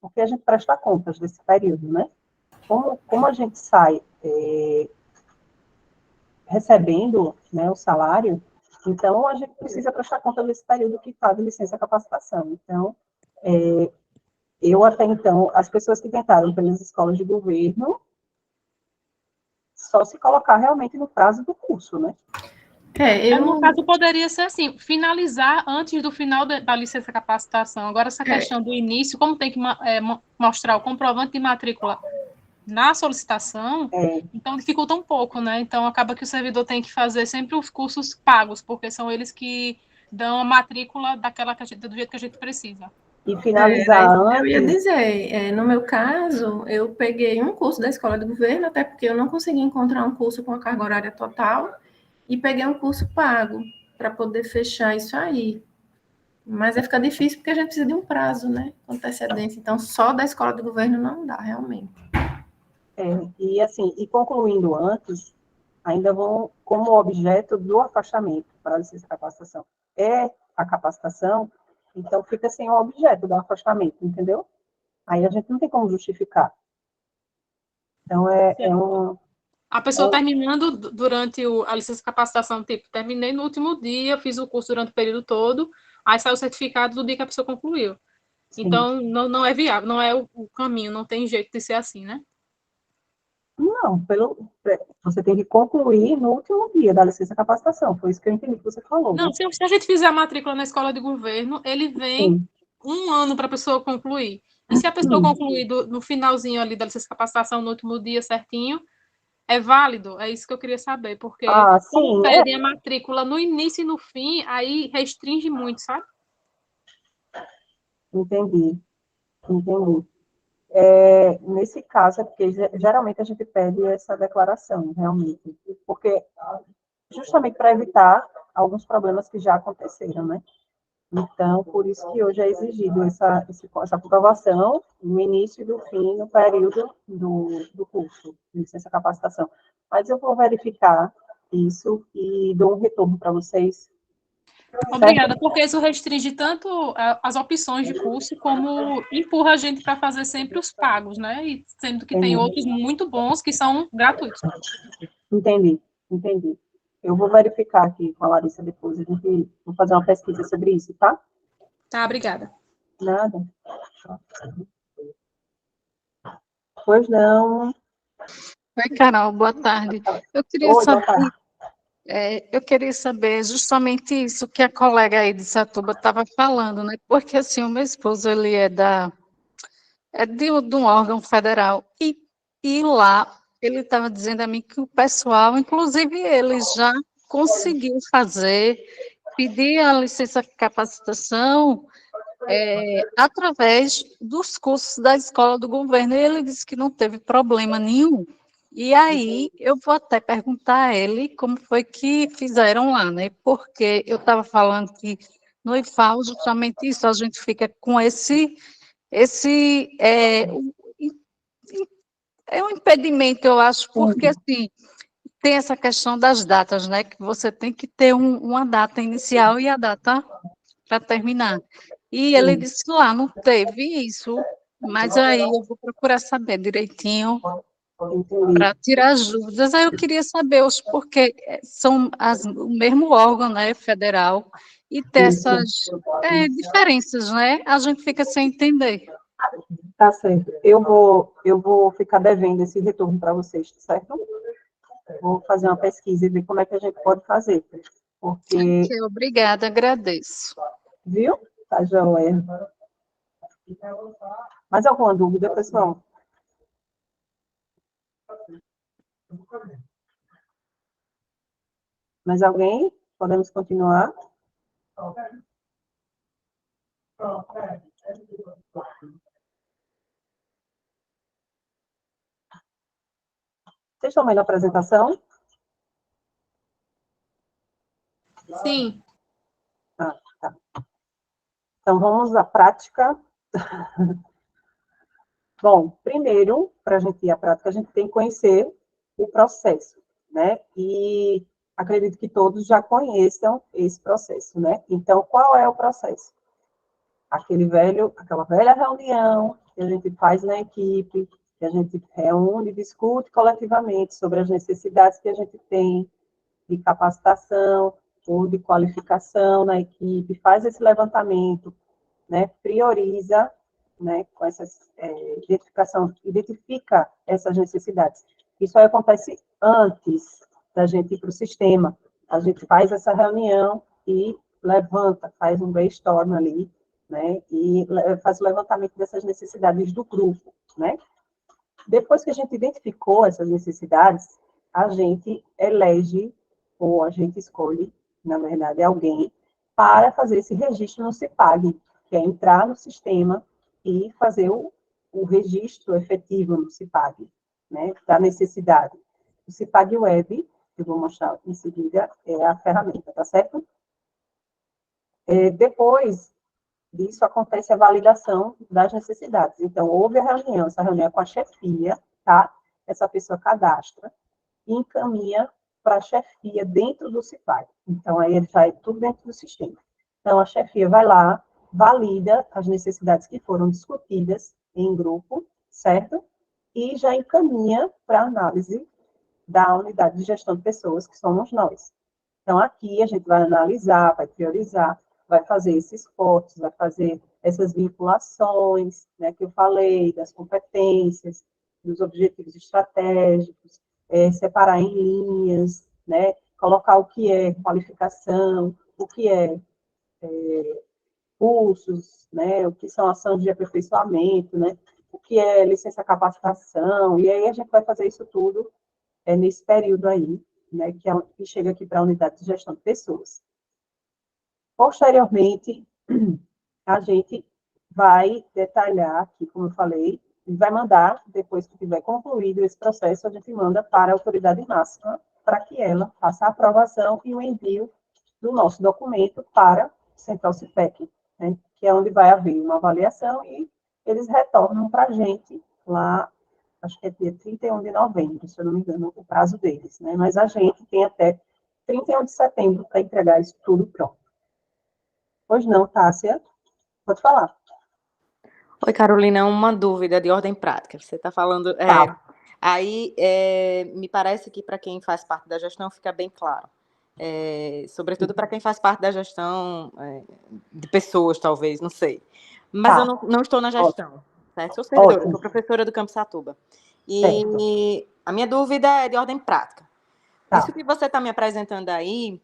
Porque a gente presta contas desse período, né? Como a gente sai recebendo, né, o salário, então a gente precisa prestar conta desse período que faz licença capacitação. Então, eu até então, as pessoas que tentaram pelas escolas de governo, só se colocar realmente no prazo do curso, né? No caso, poderia ser assim, finalizar antes do final da licença capacitação. Agora, essa questão do início, como tem que mostrar o comprovante de matrícula na solicitação, então dificulta um pouco, né? Então, acaba que o servidor tem que fazer sempre os cursos pagos, porque são eles que dão a matrícula do jeito que a gente precisa. E finalizar Eu ia antes... dizer, no meu caso, eu peguei um curso da escola de governo, até porque eu não consegui encontrar um curso com a carga horária total, e peguei um curso pago para poder fechar isso aí. Mas vai ficar difícil porque a gente precisa de um prazo, né? Com antecedência. Então, só da escola de governo não dá, realmente. E assim, e concluindo antes, ainda vão, como objeto do afastamento para a licença de capacitação, é a capacitação, então fica sem o objeto do afastamento, entendeu? Aí a gente não tem como justificar. Então, A pessoa terminando durante a licença de capacitação, tipo, terminei no último dia, fiz o curso durante o período todo, aí sai o certificado do dia que a pessoa concluiu. Sim. Então, não é viável, não é o caminho, não tem jeito de ser assim, né? Não, você tem que concluir no último dia da licença de capacitação, foi isso que eu entendi que você falou, Não, né? se a gente fizer a matrícula na escola de governo, ele vem Sim. um ano para a pessoa concluir. E se a pessoa concluir no finalzinho ali da licença de capacitação, no último dia certinho, é válido? É isso que eu queria saber, porque como Sim, pedem a matrícula no início e no fim, aí restringe muito, sabe? entendi. Nesse caso, é porque geralmente a gente pede essa declaração, realmente, porque justamente para evitar alguns problemas que já aconteceram, né? Então, por isso que hoje é exigido essa comprovação no início e no fim, no período do curso, de licença capacitação. Mas eu vou verificar isso e dou um retorno para vocês. Obrigada, Certo? porque isso restringe tanto as opções de curso, como empurra a gente para fazer sempre os pagos, né? E sendo que tem outros muito bons que são gratuitos. Entendi. Eu vou verificar aqui com a Larissa depois, vou fazer uma pesquisa sobre isso, tá? Tá, obrigada. Nada. Pois não. Oi, Carol, boa tarde. Eu queria Oi, boa saber, tarde. justamente isso que a colega aí de Satuba estava falando, né? Porque assim, o meu esposo ele de um órgão federal e lá ele estava dizendo a mim que o pessoal, inclusive ele já conseguiu pedir a licença capacitação através dos cursos da escola do governo. E ele disse que não teve problema nenhum. E aí, eu vou até perguntar a ele como foi que fizeram lá, né? Porque eu estava falando que no IFAL, justamente isso, a gente fica com é um impedimento, eu acho, porque assim, tem essa questão das datas, né? Que você tem que ter uma data inicial e a data para terminar. E ele disse que lá não teve isso, mas aí eu vou procurar saber direitinho para tirar as dúvidas. Aí eu queria saber os porquê são o mesmo órgão, né, federal, e ter essas diferenças, né? A gente fica sem entender. Tá certo. Eu vou ficar devendo esse retorno para vocês, tá certo? Vou fazer uma pesquisa e ver como é que a gente pode fazer. Porque, Obrigada, agradeço. viu? Tá joia. Mais alguma dúvida, pessoal? Mais alguém? Podemos continuar? Vocês estão vendo a apresentação? Sim. Ah, tá. Então, vamos à prática. Bom, primeiro, para a gente ir à prática, a gente tem que conhecer o processo, né? E acredito que todos já conheçam esse processo, né? Então, qual é o processo? Aquela velha reunião que a gente faz na equipe, que a gente reúne e discute coletivamente sobre as necessidades que a gente tem de capacitação ou de qualificação na equipe, faz esse levantamento, né, prioriza, né, com essas identifica essas necessidades. Isso aí acontece antes da gente ir para o sistema. A gente faz essa reunião e levanta, faz um brainstorm ali, né, e faz o levantamento dessas necessidades do grupo, né. Depois que a gente identificou essas necessidades, a gente elege, ou a gente escolhe, na verdade, alguém para fazer esse registro no CIPAG, que é entrar no sistema e fazer o registro efetivo no CIPAG, né, da necessidade. O CIPAG Web, que eu vou mostrar em seguida, é a ferramenta, tá certo? Depois disso, acontece a validação das necessidades. Então, houve a reunião, essa reunião é com a chefia, tá? Essa pessoa cadastra e encaminha para a chefia dentro do CIPAG. Então, aí ele vai tudo dentro do sistema. Então, a chefia vai lá, valida as necessidades que foram discutidas em grupo, certo? E já encaminha para análise da unidade de gestão de pessoas, que somos nós. Então, aqui a gente vai analisar, vai priorizar, vai fazer esses cortes, vai fazer essas vinculações, né, que eu falei, das competências, dos objetivos estratégicos, separar em linhas, né, colocar o que é qualificação, o que é cursos, né, o que são ações de aperfeiçoamento, né, o que é licença capacitação, e aí a gente vai fazer isso tudo nesse período aí, né, que chega aqui para a unidade de gestão de pessoas. Posteriormente, a gente vai detalhar aqui, como eu falei, e vai mandar, depois que tiver concluído esse processo, a gente manda para a autoridade máxima, para que ela faça a aprovação e o envio do nosso documento para o Central CIPEC, né, que é onde vai haver uma avaliação e eles retornam para a gente lá, acho que é dia 31 de novembro, se eu não me engano, o prazo deles, né? Mas a gente tem até 31 de setembro para entregar isso tudo pronto. Pois não, Tássia? Pode falar. Oi, Carolina, uma dúvida de ordem prática. Você está falando... Tá. Aí, me parece que para quem faz parte da gestão fica bem claro. Sobretudo para quem faz parte da gestão de pessoas, talvez, não sei. Mas Tá. eu não estou na gestão, certo? Sou servidora, Ótimo. sou professora do Campo Satuba. E Certo. a minha dúvida é de ordem prática. Tá. Isso que você está me apresentando aí,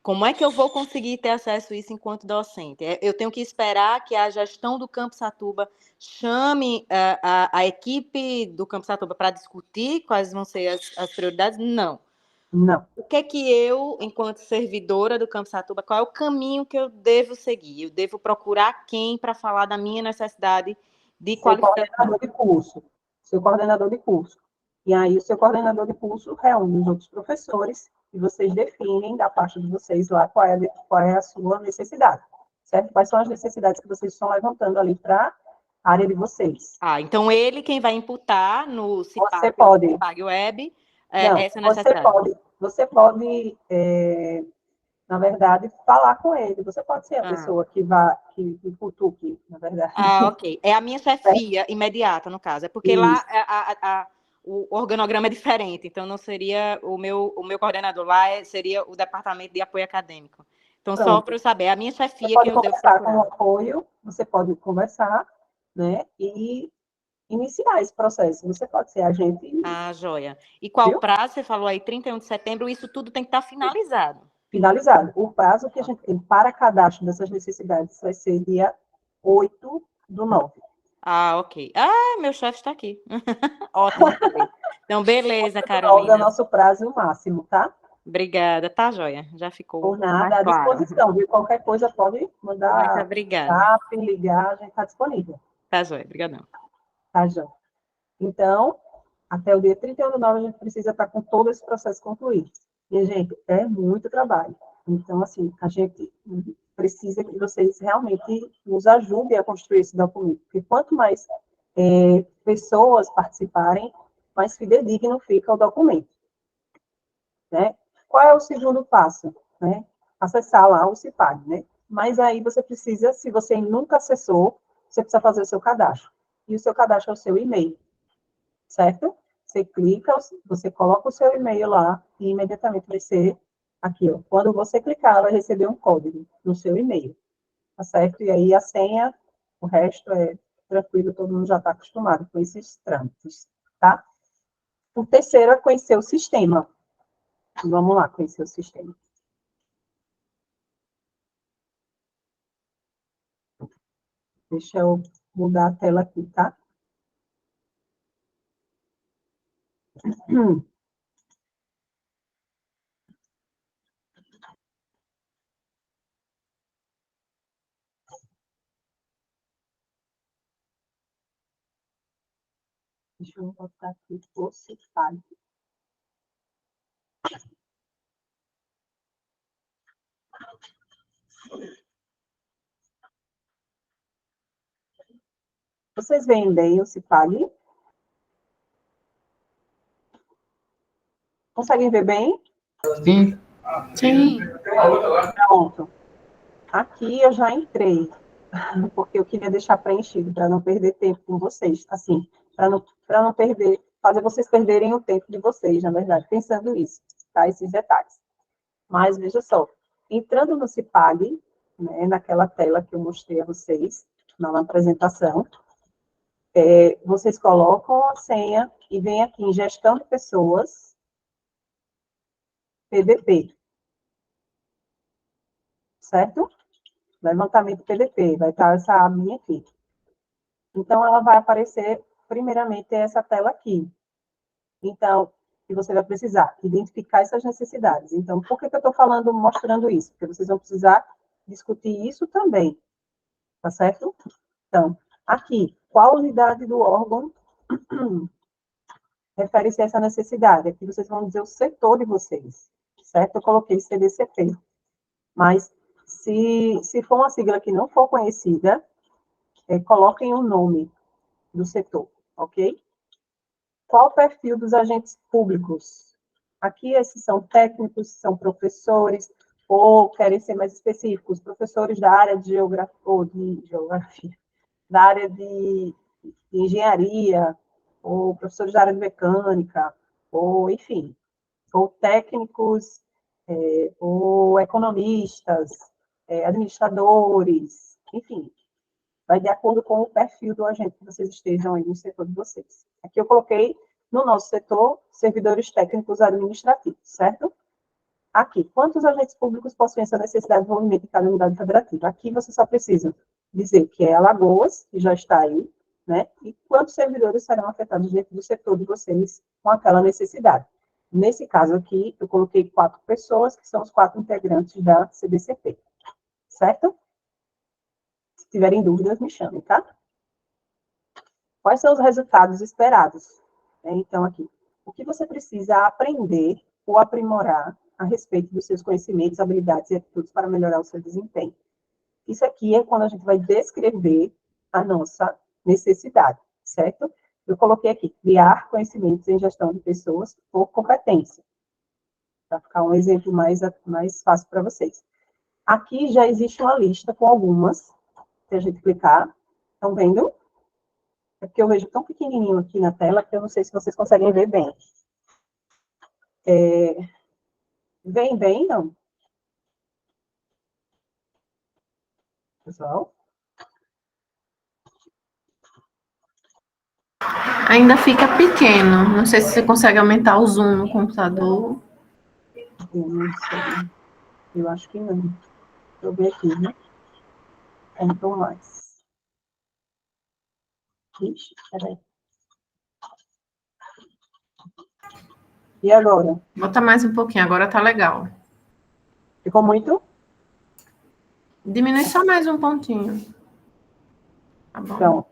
como é que eu vou conseguir ter acesso a isso enquanto docente? Eu tenho que esperar que a gestão do Campo Satuba chame a equipe do Campo Satuba para discutir quais vão ser as prioridades? Não. Não. O que é que eu, enquanto servidora do Campo Satuba, qual é o caminho que eu devo seguir? Eu devo procurar quem para falar da minha necessidade de qualificação? Coordenador de curso. Seu coordenador de curso. E aí, o seu coordenador de curso reúne os outros professores e vocês definem da parte de vocês lá qual é a sua necessidade, certo? Quais são as necessidades que vocês estão levantando ali para a área de vocês. Então ele quem vai imputar no Você pode. CIPAG Web Não, essa necessidade. Você pode na verdade, falar com ele. Você pode ser a pessoa que cutuque, na verdade. Ok. É a minha chefia imediata, no caso. É porque Isso. Lá o organograma é diferente, então não seria o meu coordenador lá, seria o departamento de apoio acadêmico. Então, Pronto. só para eu saber, a minha chefia você pode que eu devo conversar procurar. com o apoio, você pode conversar, né, e iniciar esse processo. Você pode ser agente. Joia. E qual Viu? prazo? Você falou aí, 31 de setembro, isso tudo tem que estar finalizado. Finalizado. O prazo que a gente tem para cadastro dessas necessidades vai ser dia 8/9. Ok. Meu chefe está aqui. Ótimo. Então, beleza, É Carolina. o nosso prazo máximo, tá? Obrigada, tá, joia? Já ficou Por mais nada, à claro. disposição, viu? Qualquer coisa pode Muito mandar obrigada. WhatsApp, ligar, a gente está disponível. Tá, joia? Obrigadão. Tá, Jô? Então, até o dia 31 de novembro, a gente precisa estar com todo esse processo concluído. E, gente, é muito trabalho. Então, assim, a gente precisa que vocês realmente nos ajudem a construir esse documento. Porque quanto mais pessoas participarem, mais fidedigno fica o documento. Né? Qual é o segundo passo? Né? Acessar lá o CIPAD, né? Mas aí você precisa, se você nunca acessou, você precisa fazer o seu cadastro. E o seu cadastro é o seu e-mail, certo? Você clica, você coloca o seu e-mail lá e imediatamente vai ser aqui, ó. Quando você clicar, vai receber um código no seu e-mail, tá certo? E aí a senha, o resto é tranquilo, todo mundo já está acostumado com esses trâmites, tá? O terceiro é conhecer o sistema. Vamos lá, conhecer o sistema. Deixa eu mudar a tela aqui, tá? Deixa eu botar aqui, você fale. Vocês veem bem o Cipag? Conseguem ver bem? Sim. Sim. Pronto. Aqui eu já entrei, porque eu queria deixar preenchido, para não perder tempo com vocês. Assim, para não perder, fazer vocês perderem o tempo de vocês, na verdade, pensando isso, tá? Esses detalhes. Mas veja só, entrando no Cipag, né, naquela tela que eu mostrei a vocês, na apresentação, vocês colocam a senha e vem aqui em gestão de pessoas, PDP, certo? Levantamento PDP, vai estar essa abinha aqui. Então, ela vai aparecer, primeiramente, essa tela aqui. Então, que você vai precisar identificar essas necessidades. Então, por que eu estou falando, mostrando isso? Porque vocês vão precisar discutir isso também, tá certo? Então, aqui, qual unidade do órgão refere-se a essa necessidade? Aqui vocês vão dizer o setor de vocês, certo? Eu coloquei CDCP, mas se for uma sigla que não for conhecida, coloquem o nome do setor, ok? Qual o perfil dos agentes públicos? Aqui esses são técnicos, são professores, ou querem ser mais específicos, professores da área de geografia, da área de engenharia, ou professores da área de mecânica, ou enfim, ou técnicos, ou economistas, administradores, enfim, vai de acordo com o perfil do agente que vocês estejam aí no setor de vocês. Aqui eu coloquei, no nosso setor, servidores técnicos administrativos, certo? Aqui, quantos agentes públicos possuem essa necessidade de desenvolvimento de cada unidade federativa? Aqui você só precisa dizer que é Alagoas, que já está aí, né? E quantos servidores serão afetados dentro do setor de vocês com aquela necessidade. Nesse caso aqui, eu coloquei 4 pessoas, que são os 4 integrantes da CDCP, certo? Se tiverem dúvidas, me chamem, tá? Quais são os resultados esperados? Então, aqui, o que você precisa aprender ou aprimorar a respeito dos seus conhecimentos, habilidades e atitudes para melhorar o seu desempenho? Isso aqui é quando a gente vai descrever a nossa necessidade, certo? Eu coloquei aqui, criar conhecimentos em gestão de pessoas por competência, para ficar um exemplo mais fácil para vocês. Aqui já existe uma lista com algumas, se a gente clicar, estão vendo? É porque eu vejo tão pequenininho aqui na tela que eu não sei se vocês conseguem ver bem. Vem bem, não? Pessoal? Ainda fica pequeno. Não sei se você consegue aumentar o zoom no computador. Eu não sei. Eu acho que não. Deixa eu ver aqui, né? Quanto mais. Ixi, peraí. E agora? Bota mais um pouquinho, agora tá legal. Ficou muito? Diminui só mais um pontinho. Tá bom?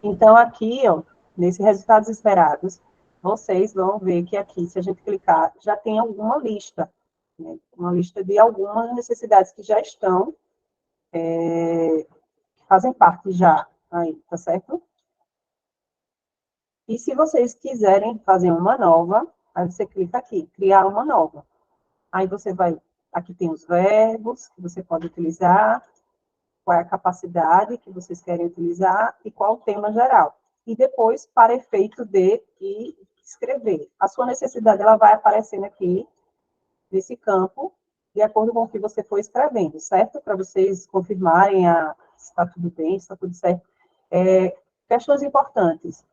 Então, aqui, ó, nesses resultados esperados, vocês vão ver que aqui, se a gente clicar, já tem alguma lista, né? Uma lista de algumas necessidades que já estão, que fazem parte já aí, tá certo? E se vocês quiserem fazer uma nova, aí você clica aqui, criar uma nova. Aí você vai, aqui tem os verbos que você pode utilizar, qual é a capacidade que vocês querem utilizar e qual o tema geral. E depois, para efeito de escrever. A sua necessidade, ela vai aparecendo aqui, nesse campo, de acordo com o que você for escrevendo, certo? Para vocês confirmarem se está tudo bem, se está tudo certo. Questões importantes.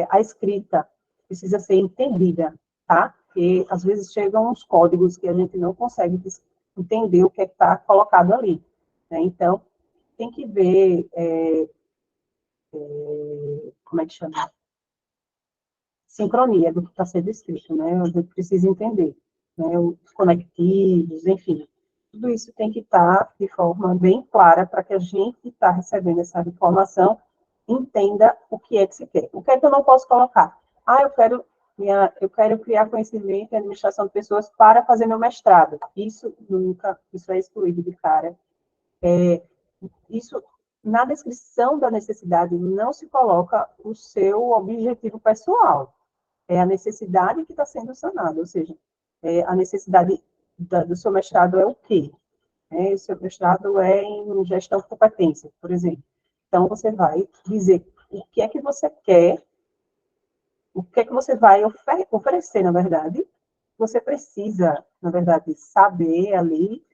A escrita precisa ser entendida, tá? Porque, às vezes, chegam uns códigos que a gente não consegue entender o que está colocado ali, né? Então, tem que ver, como é que chama? Sincronia do que está sendo escrito, né? A gente precisa entender, né? Os conectivos, enfim. Tudo isso tem que estar de forma bem clara para que a gente que está recebendo essa informação entenda o que é que se quer. O que é que eu não posso colocar? Eu quero criar conhecimento em administração de pessoas para fazer meu mestrado. Isso é excluído de cara. Isso, na descrição da necessidade, não se coloca o seu objetivo pessoal. É a necessidade que está sendo sanada, ou seja, a necessidade do seu mestrado é o quê? O seu mestrado é em gestão de competência, por exemplo. Então, você vai dizer o que é que você quer, o que é que você vai oferecer, na verdade. Você precisa, na verdade, saber ali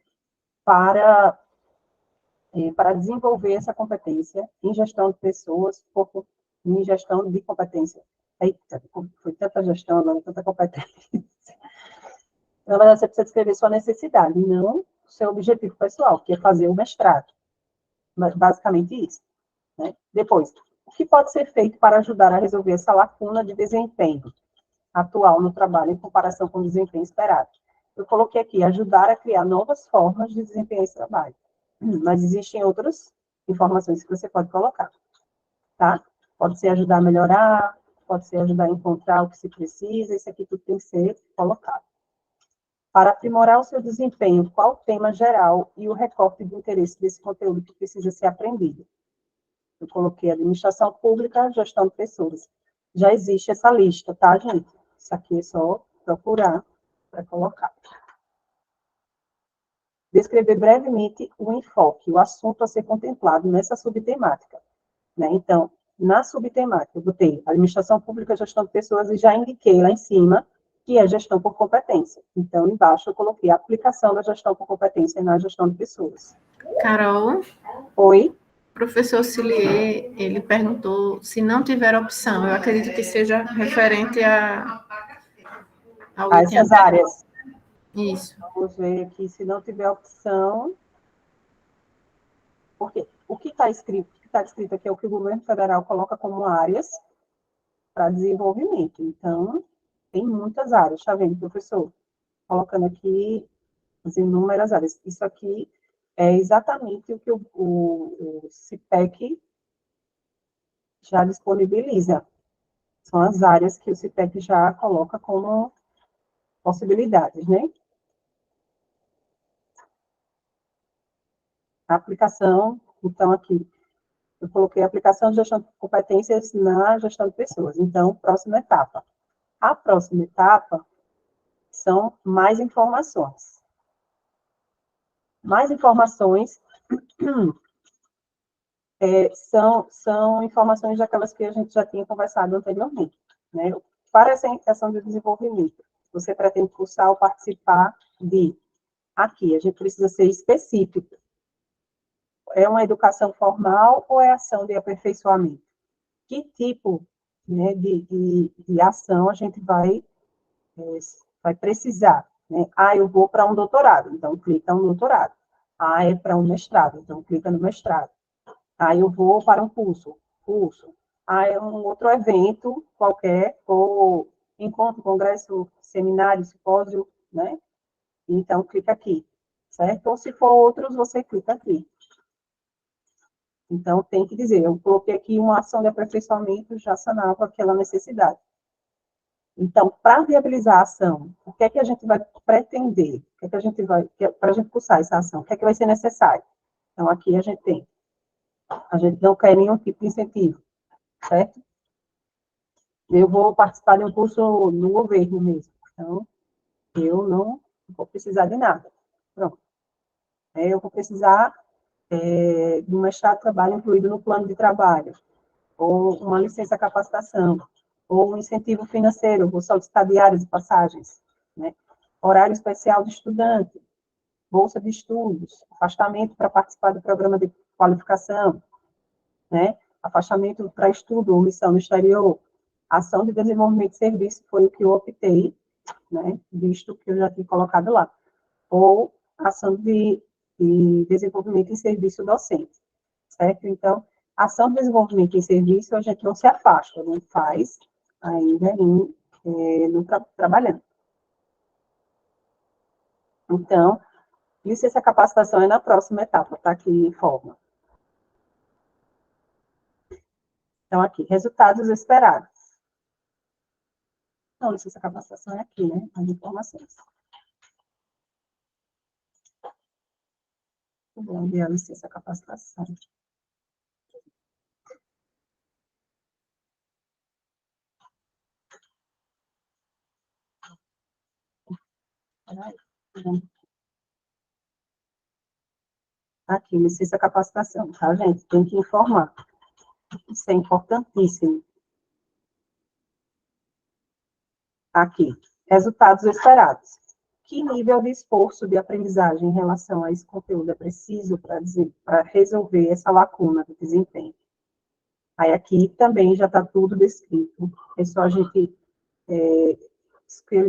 para para desenvolver essa competência em gestão de pessoas, em gestão de competência. Eita, foi tanta gestão, agora tanta competência. Na verdade, você precisa descrever sua necessidade, não o seu objetivo pessoal, que é fazer o mestrado. Mas, basicamente, isso. Né? Depois, o que pode ser feito para ajudar a resolver essa lacuna de desempenho atual no trabalho em comparação com o desempenho esperado? Eu coloquei aqui, ajudar a criar novas formas de desempenhar esse trabalho. Mas existem outras informações que você pode colocar, tá? Pode ser ajudar a melhorar, pode ser ajudar a encontrar o que se precisa, isso aqui tudo tem que ser colocado. Para aprimorar o seu desempenho, qual o tema geral e o recorte de interesse desse conteúdo que precisa ser aprendido? Eu coloquei administração pública, gestão de pessoas. Já existe essa lista, tá, gente? Isso aqui é só procurar para colocar. Descrever brevemente o enfoque, o assunto a ser contemplado nessa subtemática. Né? Então, na subtemática, eu botei administração pública, gestão de pessoas, e já indiquei lá em cima que é gestão por competência. Então, embaixo eu coloquei a aplicação da gestão por competência na gestão de pessoas. Carol? Oi? O professor Cilier, ele perguntou se não tiver opção. Eu acredito que seja referente ao A item essas anterior. áreas. Isso. Vamos ver aqui, se não tiver opção. Porque o que está escrito aqui é o que o governo federal coloca como áreas para desenvolvimento. Então, tem muitas áreas, está vendo, professor? Colocando aqui as inúmeras áreas. Isso aqui é exatamente o que o CIPEC já disponibiliza. São as áreas que o CIPEC já coloca como possibilidades, né? A aplicação, então, aqui, eu coloquei a aplicação de gestão de competências na gestão de pessoas. Então, próxima etapa. A próxima etapa são mais informações. Mais informações são informações daquelas que a gente já tinha conversado anteriormente. Né? Para essa iniciação de desenvolvimento, você pretende cursar ou participar de... Aqui, a gente precisa ser específico. É uma educação formal ou é ação de aperfeiçoamento? Que tipo, né, de ação a gente vai precisar? Né? Eu vou para um doutorado, então clica no doutorado. É para um mestrado, então clica no mestrado. Eu vou para um curso. É um outro evento qualquer, ou encontro, congresso, seminário, simpósio, né? Então, clica aqui, certo? Ou se for outros, você clica aqui. Então, tem que dizer, eu coloquei aqui uma ação de aperfeiçoamento, já sanava aquela necessidade. Então, para viabilizar a ação, o que é que a gente vai pretender? O que é que a gente vai, para a gente cursar essa ação, o que é que vai ser necessário? Então, aqui a gente não quer nenhum tipo de incentivo, certo? Eu vou participar de um curso no governo mesmo, então, eu não vou precisar de nada. Pronto. Eu vou precisar de um mestrado de trabalho incluído no plano de trabalho, ou uma licença capacitação, ou um incentivo financeiro, vou solicitar diárias e passagens, né? Horário especial de estudante, bolsa de estudos, afastamento para participar do programa de qualificação, né? Afastamento para estudo ou missão no exterior, ação de desenvolvimento de serviço foi o que eu optei, né? Visto que eu já tinha colocado lá, ou ação de desenvolvimento em serviço docente, certo? Então, ação de desenvolvimento em serviço, a gente não se afasta, não faz ainda trabalhando. Então, licença capacitação é na próxima etapa, tá aqui em forma. Então, aqui, resultados esperados. Então, licença capacitação é aqui, né? As informações. Vou ver a licença capacitação. Aqui, licença capacitação, tá, gente? Tem que informar. Isso é importantíssimo. Aqui, resultados esperados. Que nível de esforço de aprendizagem em relação a esse conteúdo é preciso para resolver essa lacuna do desempenho? Aí aqui também já está tudo descrito. É só a gente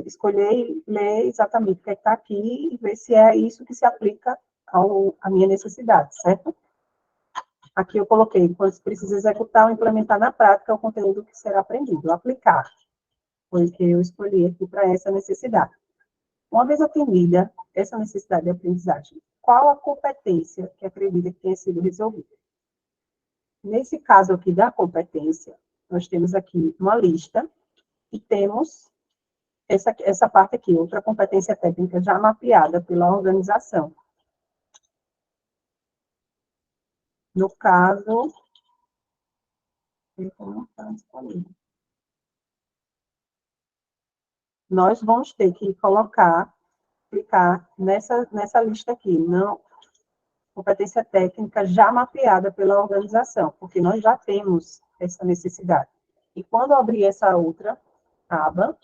escolher e ler exatamente o que está aqui e ver se é isso que se aplica à minha necessidade, certo? Aqui eu coloquei, quando se precisa executar ou implementar na prática o conteúdo que será aprendido. Aplicar, foi o que eu escolhi aqui para essa necessidade. Uma vez atendida essa necessidade de aprendizagem, qual a competência que acredita que tenha sido resolvida? Nesse caso aqui da competência, nós temos aqui uma lista e temos essa parte aqui, outra competência técnica já mapeada pela organização. No caso, nós vamos ter que clicar nessa lista aqui, não, competência técnica já mapeada pela organização, porque nós já temos essa necessidade. E quando abrir essa outra aba,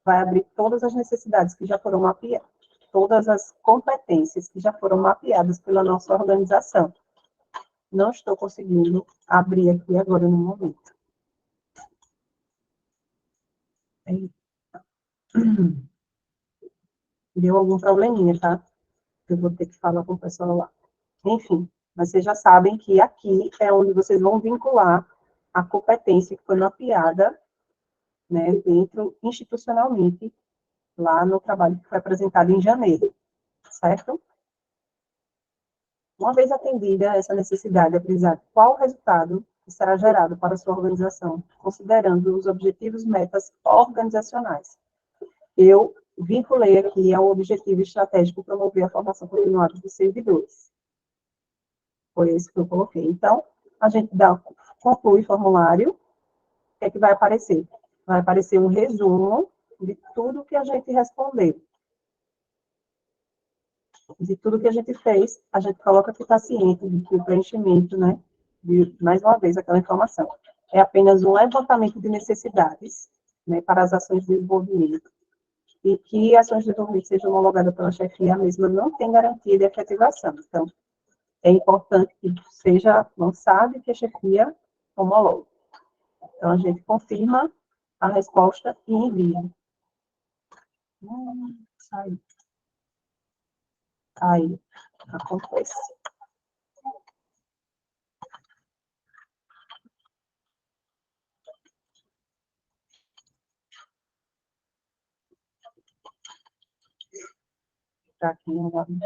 vai abrir todas as necessidades que já foram mapeadas, todas as competências que já foram mapeadas pela nossa organização. Não estou conseguindo abrir aqui agora no momento. Deu algum probleminha, tá? Eu vou ter que falar com o pessoal lá. Enfim, mas vocês já sabem que aqui é onde vocês vão vincular a competência que foi mapeada, né, dentro, institucionalmente, lá no trabalho que foi apresentado em janeiro, certo? Uma vez atendida essa necessidade de aprendizado, qual o resultado que será gerado para a sua organização, considerando os objetivos e metas organizacionais? Eu vinculei aqui ao objetivo estratégico promover a formação continuada dos servidores. Foi esse que eu coloquei. Então, a gente conclui o formulário, o que é que vai aparecer? Vai aparecer um resumo de tudo que a gente respondeu. De tudo que a gente fez, a gente coloca que está ciente de que o preenchimento, né, de, mais uma vez, aquela informação, é apenas um levantamento de necessidades, né, para as ações de desenvolvimento, e que ações de desenvolvimento sejam homologadas pela chefia, a mesma não tem garantia de efetivação. Então, é importante que seja lançado e que a chefia homologue. Então, a gente confirma a resposta e envia. Sai. Aí, acontece. colocar aqui.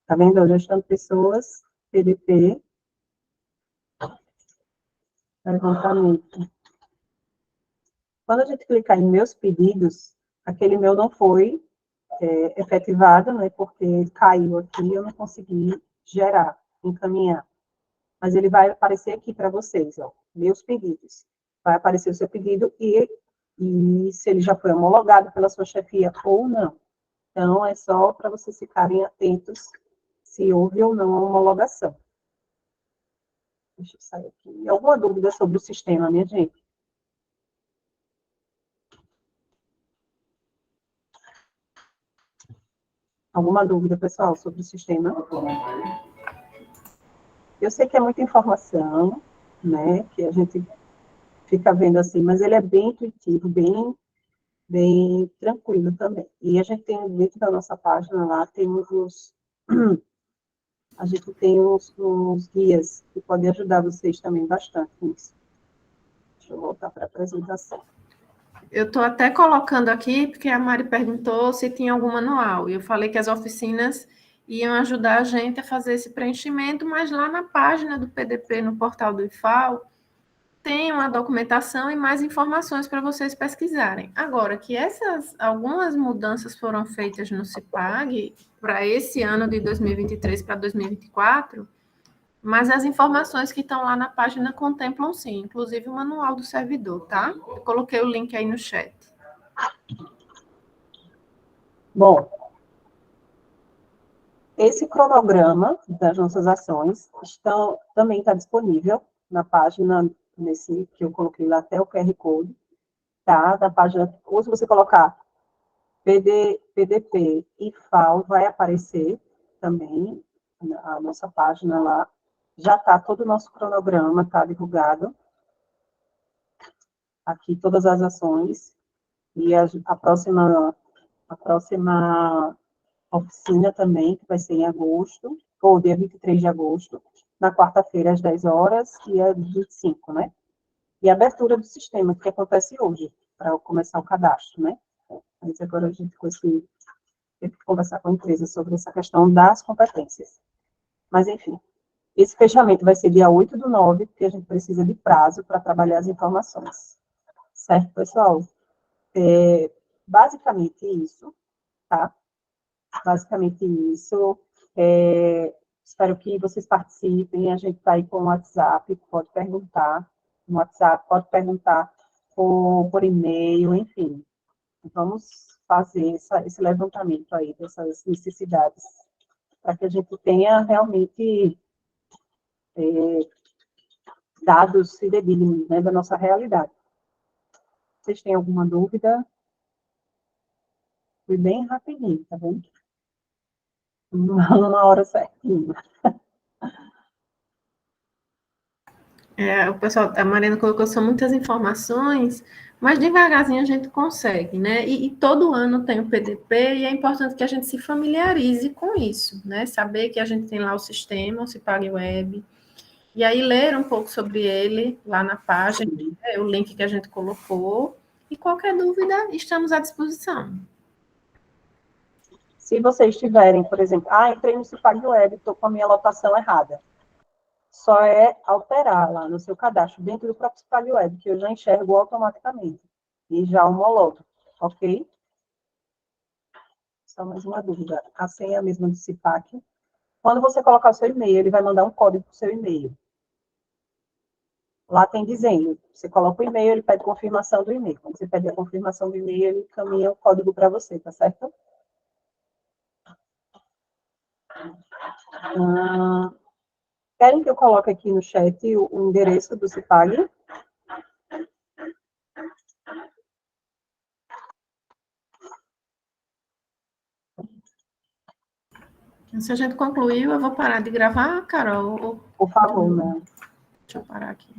Tá vendo? Já estão pessoas, PDP, levantamento. Quando a gente clicar em meus pedidos, aquele meu não foi efetivado, né, porque caiu aqui, eu não consegui gerar, encaminhar. Mas ele vai aparecer aqui para vocês, ó, meus pedidos. Vai aparecer o seu pedido e se ele já foi homologado pela sua chefia ou não. Então, é só para vocês ficarem atentos se houve ou não a homologação. Deixa eu sair aqui. Alguma dúvida sobre o sistema, minha gente? Alguma dúvida, pessoal, sobre o sistema? Eu sei que é muita informação, né, que a gente fica vendo assim, mas ele é bem intuitivo, bem tranquilo também. E a gente tem, dentro da nossa página lá, a gente tem uns guias que podem ajudar vocês também bastante nisso. Deixa eu voltar para a apresentação. Eu estou até colocando aqui, porque a Mari perguntou se tinha algum manual, e eu falei que as oficinas iam ajudar a gente a fazer esse preenchimento, mas lá na página do PDP, no portal do IFAO, tem uma documentação e mais informações para vocês pesquisarem. Agora, que algumas mudanças foram feitas no CIPAG para esse ano de 2023 para 2024, mas as informações que estão lá na página contemplam sim, inclusive o manual do servidor, tá? Eu coloquei o link aí no chat. Bom, esse cronograma das nossas ações também está disponível na página, nesse que eu coloquei lá até o QR Code, tá? Na página, ou se você colocar PDP e FAO, vai aparecer também a nossa página lá. Já está todo o nosso cronograma, está divulgado. Aqui todas as ações. E a próxima oficina também, que vai ser em agosto, ou dia 23 de agosto, na quarta-feira, às 10 horas, e a 25, né? E a abertura do sistema, que acontece hoje, para começar o cadastro, né? Mas agora a gente tem que conversar com a empresa sobre essa questão das competências. Mas, enfim, esse fechamento vai ser dia 8/9, porque a gente precisa de prazo para trabalhar as informações. Certo, pessoal? Basicamente isso, tá? Basicamente isso. Espero que vocês participem. A gente está aí com o WhatsApp, pode perguntar no WhatsApp, pode perguntar por e-mail, enfim. Vamos fazer esse levantamento aí dessas necessidades, para que a gente tenha realmente dados fidedignos, né, da nossa realidade. Vocês têm alguma dúvida? Foi bem rapidinho, tá vendo? Uma hora certinho. O pessoal, a Mariana colocou, são muitas informações, mas devagarzinho a gente consegue, né? E todo ano tem o PDP, e é importante que a gente se familiarize com isso, né? Saber que a gente tem lá o sistema, o CIPAG Web, e aí ler um pouco sobre ele lá na página, né? O link que a gente colocou, e qualquer dúvida, estamos à disposição. Se vocês tiverem, por exemplo, entrei no CIPAG Web, estou com a minha lotação errada. Só é alterar lá no seu cadastro, dentro do próprio CIPAG Web, que eu já enxergo automaticamente. E já homologo, ok? Só mais uma dúvida. A senha mesmo do CIPAC. Quando você colocar o seu e-mail, ele vai mandar um código para o seu e-mail. Lá tem dizendo, você coloca o e-mail, ele pede confirmação do e-mail. Quando você pede a confirmação do e-mail, ele caminha o código para você, tá certo? Querem que eu coloque aqui no chat o endereço do CIPAG? Se a gente concluiu, eu vou parar de gravar, Carol? Por favor, né? Deixa eu parar aqui.